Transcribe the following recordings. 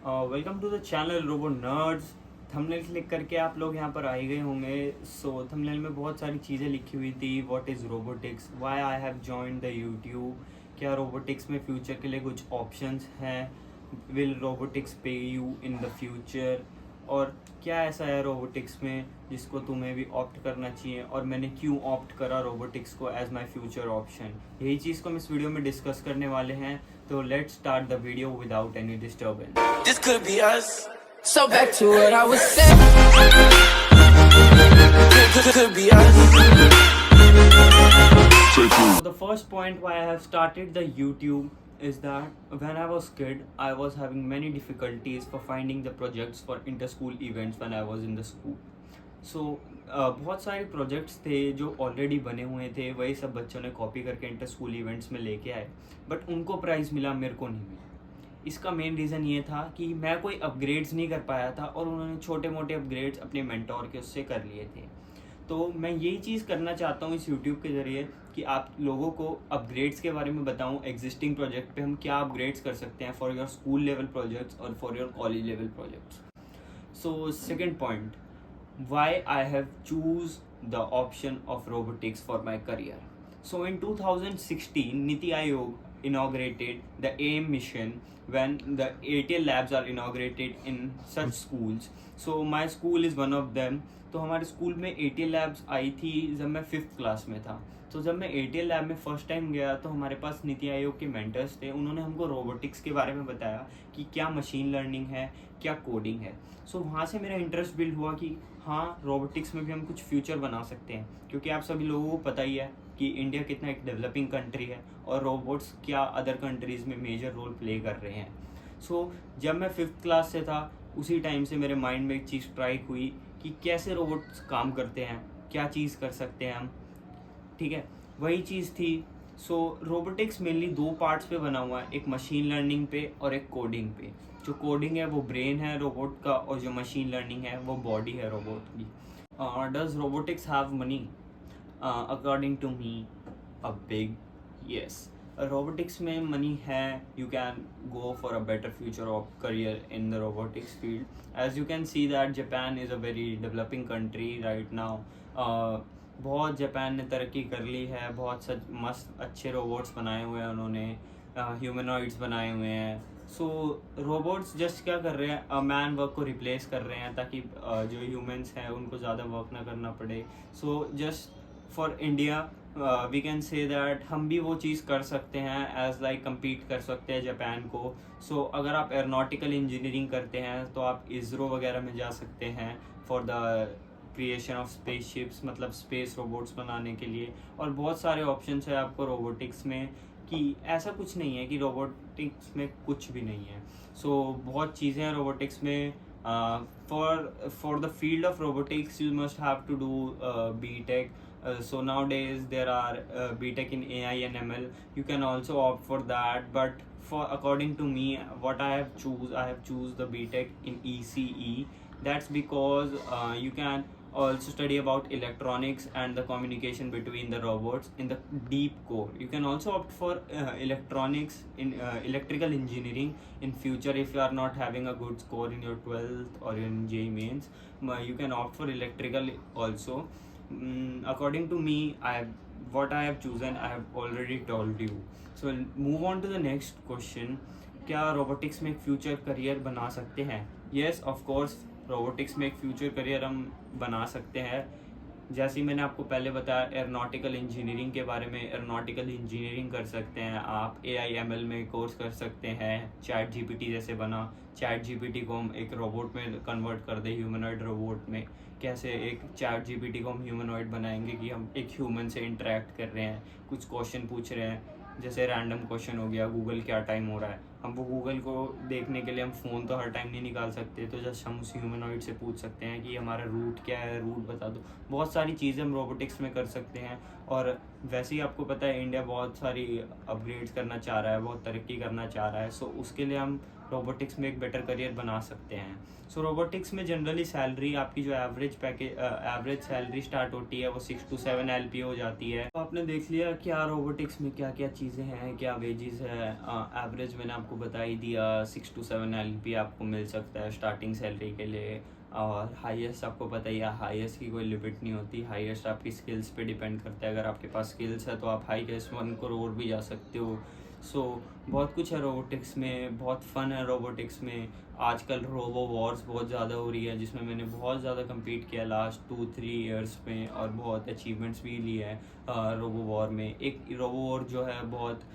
Welcome to the channel robo nerds. Thumbnail click करके आप लोग यहाँ पर आए गए होंगे। थंबनेल में बहुत सारी चीज़ें लिखी हुई थी। What is robotics, why I have joined the YouTube, क्या रोबोटिक्स में फ्यूचर के लिए कुछ ऑप्शंस हैं, विल रोबोटिक्स पे यू इन द फ्यूचर, और क्या ऐसा है रोबोटिक्स में जिसको तुम्हें भी ऑप्ट करना चाहिए, और मैंने क्यों ऑप्ट करा रोबोटिक्स को एज माय फ्यूचर ऑप्शन। यही चीज़ को हम इस वीडियो में डिस्कस करने वाले हैं। तो let's start the video without any disturbance. This could be us. So back to what I was saying. Could be us. The first point why I have started the YouTube is that when I was kid, I was having many difficulties for finding the projects for inter-school events when I was in the school. बहुत सारे projects थे जो already बने हुए थे, वही सब बच्चों ने कॉपी करके इंटर स्कूल इवेंट्स में लेके आए, बट उनको प्राइज़ मिला, मेरे को नहीं मिला। इसका मेन रीज़न ये था कि मैं कोई अपग्रेड्स नहीं कर पाया था और उन्होंने छोटे मोटे अपग्रेड्स अपने मेंटोर के उससे कर लिए थे। तो मैं यही चीज़ करना चाहता हूँ इस यूट्यूब के ज़रिए कि आप लोगों को अपग्रेड्स के बारे में बताऊँ, एग्जिस्टिंग प्रोजेक्ट पे हम क्या अपग्रेड्स कर सकते हैं for your school level projects और for your college level projects. So second point, why I have choose the option of robotics for my career. So in 2016, Niti Aayog inaugurated the AIM mission when the ATL labs are inaugurated in such schools. So my school is one of them. तो हमारे school में ATL labs आई थी जब मैं 5th class में था। तो जब मैं ATL लैब में फर्स्ट टाइम गया तो हमारे पास नीति आयोग के मेंटर्स थे। उन्होंने हमको रोबोटिक्स के बारे में बताया कि क्या मशीन लर्निंग है, क्या कोडिंग है। वहाँ से मेरा इंटरेस्ट बिल्ड हुआ कि हाँ, रोबोटिक्स में भी हम कुछ फ्यूचर बना सकते हैं, क्योंकि आप सभी लोगों को पता ही है कि इंडिया कितना एक डेवलपिंग कंट्री है और रोबोट्स क्या अदर कंट्रीज़ में मेजर रोल प्ले कर रहे हैं। जब मैं 5th क्लास से था उसी टाइम से मेरे माइंड में एक चीज़ स्ट्राइक हुई कि कैसे रोबोट्स काम करते हैं, क्या चीज़ कर सकते हैं हम। ठीक है, वही चीज़ थी। रोबोटिक्स मेनली 2 पार्ट्स पे बना हुआ है, एक मशीन लर्निंग पे और एक कोडिंग पे। जो कोडिंग है वो ब्रेन है रोबोट का, और जो मशीन लर्निंग है वो बॉडी है रोबोट की। Does robotics have money? According to me a big yes. Robotics में मनी है। You can go for a better future of career in the robotics field. As you can see that Japan is a very developing country right now. बहुत Japan ने तरक्की कर ली है, बहुत सच मस्त अच्छे रोबोट्स बनाए हुए हैं उन्होंने, ह्यूमनॉइड्स बनाए हुए हैं। रोबोट्स जस्ट क्या कर रहे हैं, मैन वर्क को रिप्लेस कर रहे हैं ताकि जो ह्यूमंस हैं उनको ज़्यादा वर्क ना करना पड़े। Just for India we can say that हम भी वो चीज़ कर सकते हैं, एज लाइक कम्पीट कर सकते हैं जापान को। अगर आप एरोनॉटिकल इंजीनियरिंग करते हैं तो आप इसरो वगैरह में जा सकते हैं for the creation of spaceships, मतलब स्पेस रोबोट्स बनाने के लिए। और बहुत सारे ऑप्शंस है आपको रोबोटिक्स में, कि ऐसा कुछ नहीं है कि रोबोटिक्स में कुछ भी नहीं है। बहुत चीज़ें हैं रोबोटिक्स में। For the field of robotics you must have to do BTech. Nowadays there are BTech in AI and ML. You can also opt for that, but according to me, what I have choose the BTech in ECE. That's because you can also study about electronics and the communication between the robots in the deep core. You can also opt for electronics in electrical engineering in future if you are not having a good score in your 12th or in JEE mains. You can opt for electrical also. According to me, what I have chosen I have already told you. Move on to the next question. क्या robotics में एक future career बना सकते हैं? Yes, of course, robotics में एक future career हम बना सकते हैं। जैसे ही मैंने आपको पहले बताया एरोनॉटिकल इंजीनियरिंग के बारे में, एरोनॉटिकल इंजीनियरिंग कर सकते हैं आप, AI/ML में कोर्स कर सकते हैं। ChatGPT जैसे बना, ChatGPT को हम एक रोबोट में कन्वर्ट कर दें, ह्यूमनॉइड रोबोट में। कैसे एक ChatGPT को हम ह्यूमनॉइड बनाएंगे कि हम एक ह्यूमन से इंटरेक्ट कर रहे हैं, कुछ क्वेश्चन पूछ रहे हैं, जैसे रैंडम क्वेश्चन हो गया, गूगल क्या टाइम हो रहा है। हम वो गूगल को देखने के लिए हम फ़ोन तो हर टाइम नहीं निकाल सकते, तो जस्ट हम उस ह्यूमनॉइड से पूछ सकते हैं कि हमारा रूट क्या है, रूट बता दो। बहुत सारी चीज़ें हम रोबोटिक्स में कर सकते हैं। और वैसे ही आपको पता है इंडिया बहुत सारी अपग्रेड्स करना चाह रहा है, बहुत तरक्की करना चाह रहा है। उसके लिए हम रोबोटिक्स में एक बेटर करियर बना सकते हैं। सो रोबोटिक्स में जनरली सैलरी आपकी जो एवरेज सैलरी स्टार्ट होती है वो 6 to 7 LP हो जाती है। तो आपने देख लिया क्या रोबोटिक्स में क्या क्या चीज़ें हैं, क्या वेजेस है। एवरेज मैंने आपको बता ही दिया, 6 to 7 LP आपको मिल सकता है स्टार्टिंग सैलरी के लिए। और हाईएस्ट आपको पता ही है, हाईएस्ट की कोई लिमिट नहीं होती, हाईएस्ट आपकी स्किल्स पे डिपेंड करता है। अगर आपके पास स्किल्स है तो आप हाईएस्ट 1 करोड़ भी जा सकते हो। सो बहुत कुछ है रोबोटिक्स में, बहुत फ़न है रोबोटिक्स में। आजकल रोबो वॉर्स बहुत ज़्यादा हो रही है, जिसमें मैंने बहुत ज़्यादा कम्पीट किया लास्ट 2-3 ईयर्स में, और बहुत अचीवमेंट्स भी लिए हैं रोबो वॉर में। एक रोबो वॉर जो है बहुत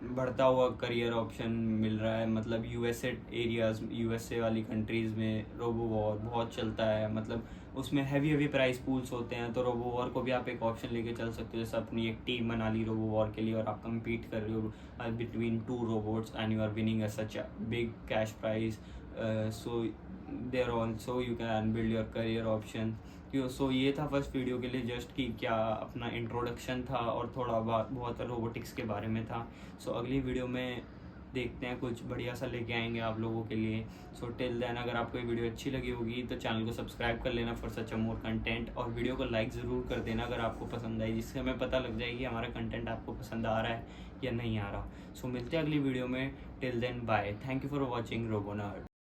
बढ़ता हुआ करियर ऑप्शन मिल रहा है, मतलब यूएसए वाली कंट्रीज़ में रोबो वॉर बहुत चलता है। मतलब उसमें हैवी प्राइस पूल्स होते हैं, तो रोबो वॉर को भी आप एक ऑप्शन लेके चल सकते हो। जैसे अपनी एक टीम बना ली रोबो वॉर के लिए और आप compete कर रहे हो between 2 robots and you are winning such a big cash prize। So there also you can build your career option। सो ये था फर्स्ट वीडियो के लिए, जस्ट कि क्या अपना इंट्रोडक्शन था और थोड़ा बहुत रोबोटिक्स के बारे में था। सो अगली वीडियो में देखते हैं, कुछ बढ़िया सा लेके आएंगे आप लोगों के लिए। सो टिल देन, अगर आपको ये वीडियो अच्छी लगी होगी तो चैनल को सब्सक्राइब कर लेना for such a more content, और वीडियो को लाइक ज़रूर कर देना अगर आपको पसंद आई, जिससे हमें पता लग जाए कि हमारा कंटेंट आपको पसंद आ रहा है या नहीं आ रहा। सो मिलते हैं अगली वीडियो में। Till then bye, thank you for watching रोबोनर्ड।